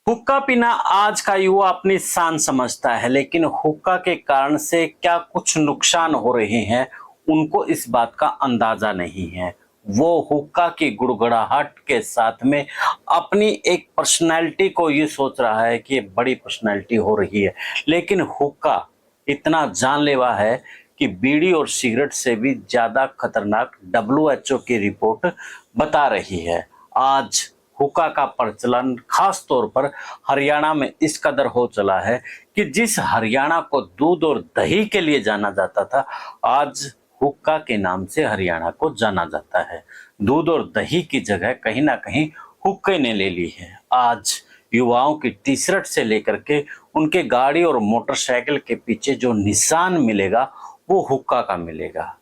हुक्का पीना आज का युवा अपनी शान समझता है, लेकिन हुक्का के कारण से क्या कुछ नुकसान हो रहे हैं, उनको इस बात का अंदाजा नहीं है। वो हुक्का की गुड़गुड़ाहट के साथ में अपनी एक पर्सनैलिटी को ये सोच रहा है कि ये बड़ी पर्सनैलिटी हो रही है, लेकिन हुक्का इतना जानलेवा है कि बीड़ी और सिगरेट से भी ज़्यादा खतरनाक डब्ल्यूएचओ की रिपोर्ट बता रही है। आज हुक्का का प्रचलन खास तौर पर हरियाणा में इस कदर हो चला है कि जिस हरियाणा को दूध और दही के लिए जाना जाता था, आज हुक्का के नाम से हरियाणा को जाना जाता है। दूध और दही की जगह कहीं ना कहीं हुक्के ने ले ली है। आज युवाओं की टी शर्ट से लेकर के उनके गाड़ी और मोटरसाइकिल के पीछे जो निशान मिलेगा वो हुक्का का मिलेगा,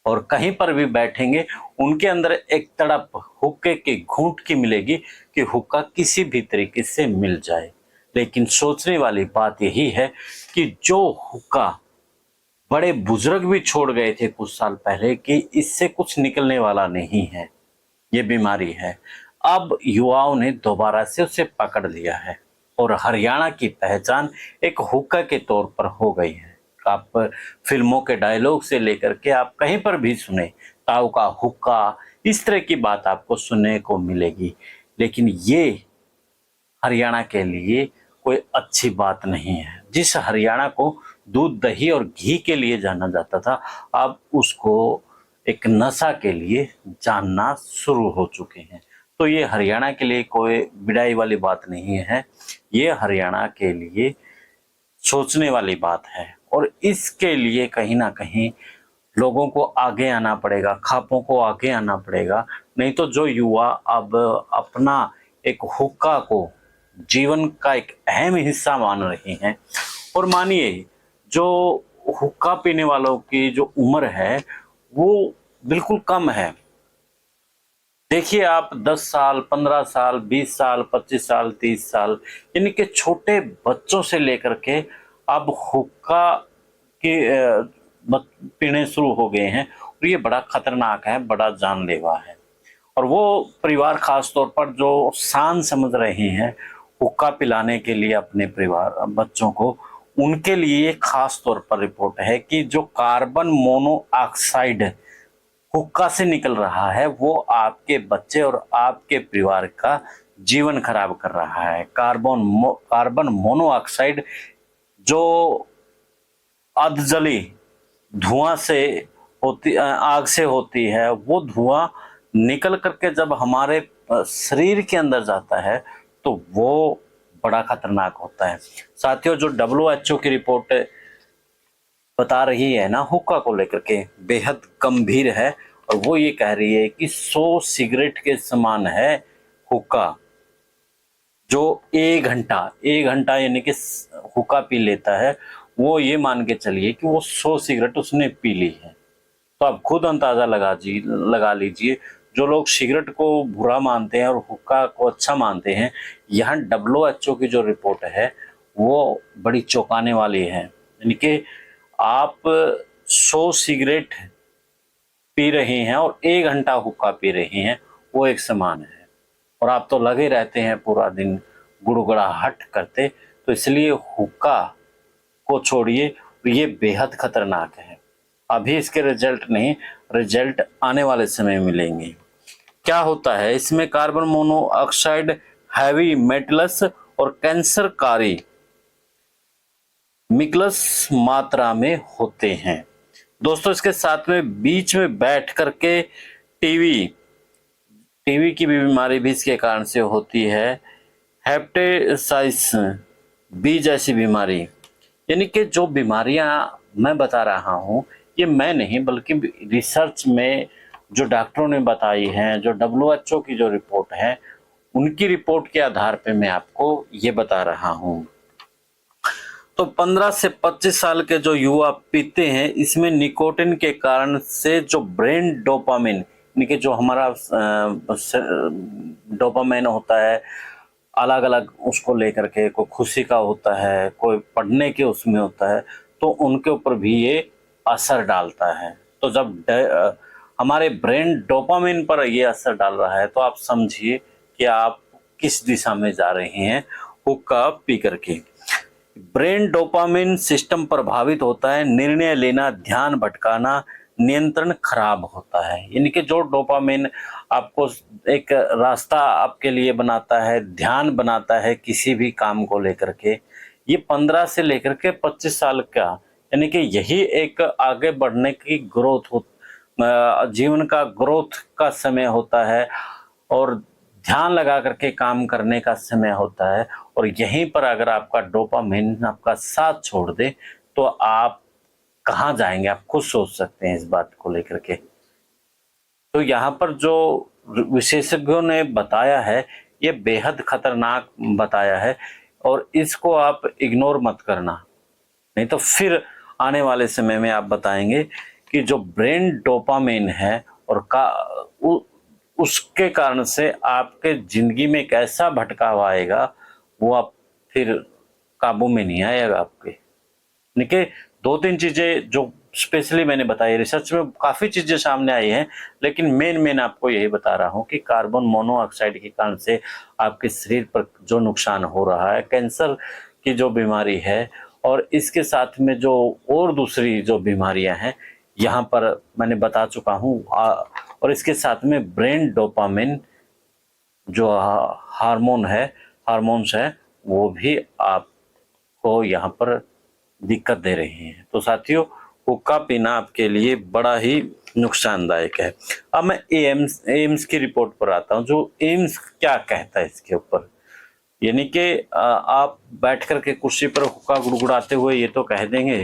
और कहीं पर भी बैठेंगे उनके अंदर एक तड़प हुक्के के घूंट की मिलेगी कि हुक्का किसी भी तरीके से मिल जाए। लेकिन सोचने वाली बात यही है कि जो हुक्का बड़े बुजुर्ग भी छोड़ गए थे कुछ साल पहले कि इससे कुछ निकलने वाला नहीं है, ये बीमारी है, अब युवाओं ने दोबारा से उसे पकड़ लिया है और हरियाणा की पहचान एक हुक्का के तौर पर हो गई है। आप फिल्मों के डायलॉग से लेकर के आप कहीं पर भी सुने ताऊ का हुक्का, इस तरह की बात आपको सुनने को मिलेगी। लेकिन ये हरियाणा के लिए कोई अच्छी बात नहीं है। जिस हरियाणा को दूध दही और घी के लिए जाना जाता था, अब उसको एक नशा के लिए जानना शुरू हो चुके हैं। तो ये हरियाणा के लिए कोई बिड़ाई वाली बात नहीं है, ये हरियाणा के लिए सोचने वाली बात है। और इसके लिए कहीं ना कहीं लोगों को आगे आना पड़ेगा, खापों को आगे आना पड़ेगा। नहीं तो जो युवा अब अपना एक हुक्का को जीवन का एक अहम हिस्सा मान रहे हैं, और मानिए जो हुक्का पीने वालों की जो उम्र है वो बिल्कुल कम है। देखिए आप 10 साल, 15 साल, 20 साल, 25 साल, 30 साल, यानी कि छोटे बच्चों से लेकर के अब हुक्का के पीने शुरू हो गए हैं, और ये बड़ा खतरनाक है, बड़ा जानलेवा है। और वो परिवार खास तौर पर जो शान समझ रहे हैं हुक्का पिलाने के लिए अपने परिवार बच्चों को, उनके लिए खास तौर पर रिपोर्ट है कि जो कार्बन मोनोऑक्साइड हुक्का से निकल रहा है वो आपके बच्चे और आपके परिवार का जीवन खराब कर रहा है। कार्बन मोनोऑक्साइड जो अधजली धुआं से होती, आग से होती है, वो धुआं निकल करके जब हमारे शरीर के अंदर जाता है तो वो बड़ा खतरनाक होता है। साथियों, जो डब्ल्यूएचओ की रिपोर्ट बता रही है ना हुक्का को लेकर के, बेहद गंभीर है, और वो ये कह रही है कि 100 सिगरेट के समान है हुक्का। जो एक घंटा यानी कि हुक्का पी लेता है, वो ये मान के चलिए कि वो 100 सिगरेट उसने पी ली है। तो आप खुद अंदाजा लगा लीजिए। जो लोग सिगरेट को बुरा मानते हैं और हुक्का को अच्छा मानते हैं, यहाँ डब्ल्यूएचओ की जो रिपोर्ट है वो बड़ी चौंकाने वाली है। यानी कि आप 100 सिगरेट पी रहे हैं और 1 घंटा हुक्का पी रहे हैं, वो एक समान है। और आप तो लगे रहते हैं पूरा दिन गुड़गुड़ाहट करते, तो इसलिए हुक्का को छोड़िए, ये बेहद खतरनाक है। अभी इसके रिजल्ट नहीं, रिजल्ट आने वाले समय मिलेंगे। क्या होता है इसमें? कार्बन मोनोऑक्साइड, हैवी मेटल्स और कैंसरकारी मिक्लस मात्रा में होते हैं। दोस्तों, इसके साथ में बीच में बैठ करके टीवी की भी बीमारी भी इसके कारण से होती है। हेपेटाइटिस बी जैसी बीमारी, यानी कि जो बीमारियां मैं बता रहा हूं, ये मैं नहीं बल्कि रिसर्च में जो डॉक्टरों ने बताई हैं, जो डब्ल्यूएचओ की जो रिपोर्ट है, उनकी रिपोर्ट के आधार पे मैं आपको ये बता रहा हूं। तो 15 से 25 साल के जो युवा पीते हैं, इसमें निकोटिन के कारण से जो ब्रेन डोपामिन, यानी कि जो हमारा डोपामिन होता है अलग अलग, उसको लेकर के कोई खुशी का होता है, कोई पढ़ने के उसमें होता है, तो उनके ऊपर भी ये असर डालता है। तो जब हमारे ब्रेन डोपामिन पर ये असर डाल रहा है, तो आप समझिए कि आप किस दिशा में जा रहे हैं। हुक्का पी करके। ब्रेन डोपामिन सिस्टम प्रभावित होता है, निर्णय लेना, ध्यान भटकाना, नियंत्रण खराब होता है। यानी कि जो डोपामिन आपको एक रास्ता आपके लिए बनाता है, ध्यान बनाता है किसी भी काम को लेकर के, ये 15 से लेकर के 25 साल का, यानी कि यही एक आगे बढ़ने की ग्रोथ हो, जीवन का ग्रोथ का समय होता है और ध्यान लगा करके काम करने का समय होता है। और यहीं पर अगर आपका डोपामिन आपका साथ छोड़ दे तो आप कहाँ जाएंगे, आप खुद सोच सकते हैं इस बात को लेकर के। तो यहाँ पर जो विशेषज्ञों ने बताया है ये बेहद खतरनाक बताया है और इसको आप इग्नोर मत करना, नहीं तो फिर आने वाले समय में आप बताएंगे कि जो ब्रेन डोपामिन है और उसके कारण से आपके जिंदगी में एक ऐसा भटकाव आएगा वो आप फिर काबू में नहीं आएगा आपके। देखिए 2-3 चीजें जो स्पेशली मैंने बताई, रिसर्च में काफी चीजें सामने आई हैं, लेकिन मेन आपको यही बता रहा हूं कि कार्बन मोनोऑक्साइड के कारण से आपके शरीर पर जो नुकसान हो रहा है, कैंसर की जो बीमारी है और इसके साथ में जो और दूसरी जो बीमारियां हैं यहाँ पर मैंने बता चुका हूँ। और इसके साथ में ब्रेन डोपामिन जो हार्मोन्स है वो भी आपको यहाँ पर दिक्कत दे रही हैं। तो साथियों हुक्का पीना आपके लिए बड़ा ही नुकसानदायक है। अब मैं एम्स की रिपोर्ट पर आता हूँ, जो एम्स क्या कहता है इसके ऊपर। यानी कि आप बैठ करके कुर्सी पर हुक्का गुड़गुड़ाते हुए ये तो कह देंगे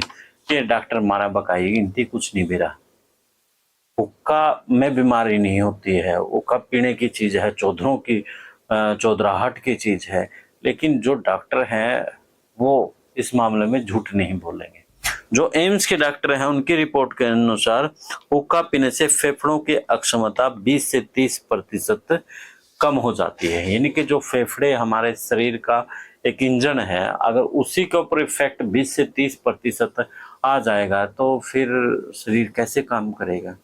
कि डॉक्टर मारा बकाई गिनती कुछ नहीं बेरा। हुक्का में बीमारी नहीं होती है, हुक्का पीने की चीज है, चौधरों की चौधराहट की चीज है, लेकिन जो डॉक्टर हैं वो इस मामले में झूठ नहीं बोलेंगे। जो एम्स के डॉक्टर हैं उनकी रिपोर्ट के अनुसार हुक्का पीने से फेफड़ों की अक्षमता 20 से 30% कम हो जाती है। यानी कि जो फेफड़े हमारे शरीर का एक इंजन है, अगर उसी के ऊपर इफेक्ट 20 से 30% आ जाएगा तो फिर शरीर कैसे काम करेगा।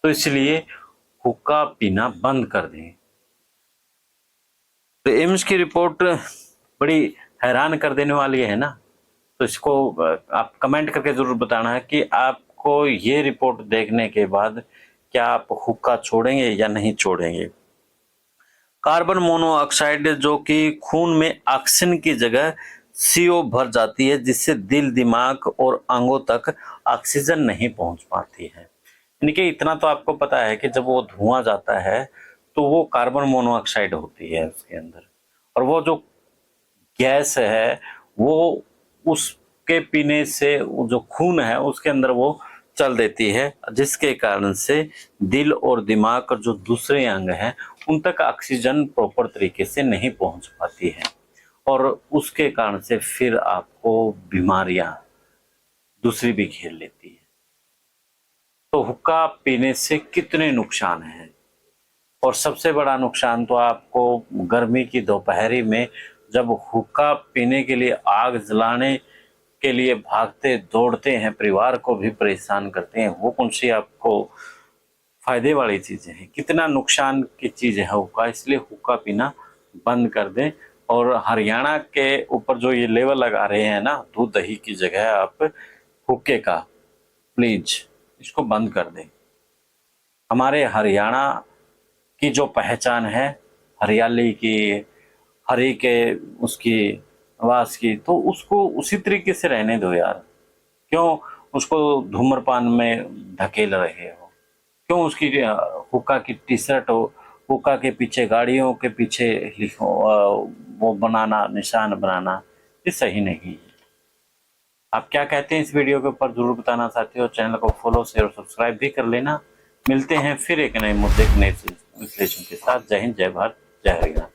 तो इसलिए हुक्का पीना बंद कर दें। तो एम्स की रिपोर्ट बड़ी हैरान कर देने वाली है ना, तो इसको आप कमेंट करके जरूर बताना है कि आपको ये रिपोर्ट देखने के बाद क्या आप हुक्का छोड़ेंगे या नहीं छोड़ेंगे। कार्बन मोनोऑक्साइड जो कि खून में ऑक्सीजन की जगह CO भर जाती है, जिससे दिल, दिमाग और अंगों तक ऑक्सीजन नहीं पहुंच पाती है। यानी कि इतना तो आपको पता है कि जब वो धुआं जाता है तो वो कार्बन मोनोऑक्साइड होती है उसके अंदर, और वो जो गैस है वो उसके पीने से जो खून है उसके अंदर वो चल देती है, जिसके कारण से दिल और दिमाग और जो दूसरे अंग हैं उन तक ऑक्सीजन प्रॉपर तरीके से नहीं पहुंच पाती है, और उसके कारण से फिर आपको बीमारियां दूसरी भी घेर लेती है। तो हुक्का पीने से कितने नुकसान हैं, और सबसे बड़ा नुकसान तो आपको गर्मी की दोपहरी में जब हुक्का पीने के लिए आग जलाने के लिए भागते दौड़ते हैं, परिवार को भी परेशान करते हैं, वो कौन सी आपको फायदे वाली चीजें हैं, कितना नुकसान की चीज है हुक्का। इसलिए हुक्का पीना बंद कर दें। और हरियाणा के ऊपर जो ये लेवल लगा रहे हैं ना दूध दही की जगह आप हुक्के का, प्लीज इसको बंद कर दें। हमारे हरियाणा की जो पहचान है हरियाली की, हरी के उसकी आवाज की, तो उसको उसी तरीके से रहने दो यार। क्यों उसको धूम्रपान में धकेल रहे हो, क्यों उसकी हुक्का की टी-शर्ट हो, हुक्का के पीछे गाड़ियों के पीछे लिखो वो बनाना, निशान बनाना, ये सही नहीं है। आप क्या कहते हैं इस वीडियो के ऊपर जरूर बताना साथियों। चैनल को फॉलो, शेयर और सब्सक्राइब भी कर लेना। मिलते हैं फिर एक नए मुद्दे, नए विश्लेषण के साथ। जय हिंद, जय भारत, जय हरियाणा।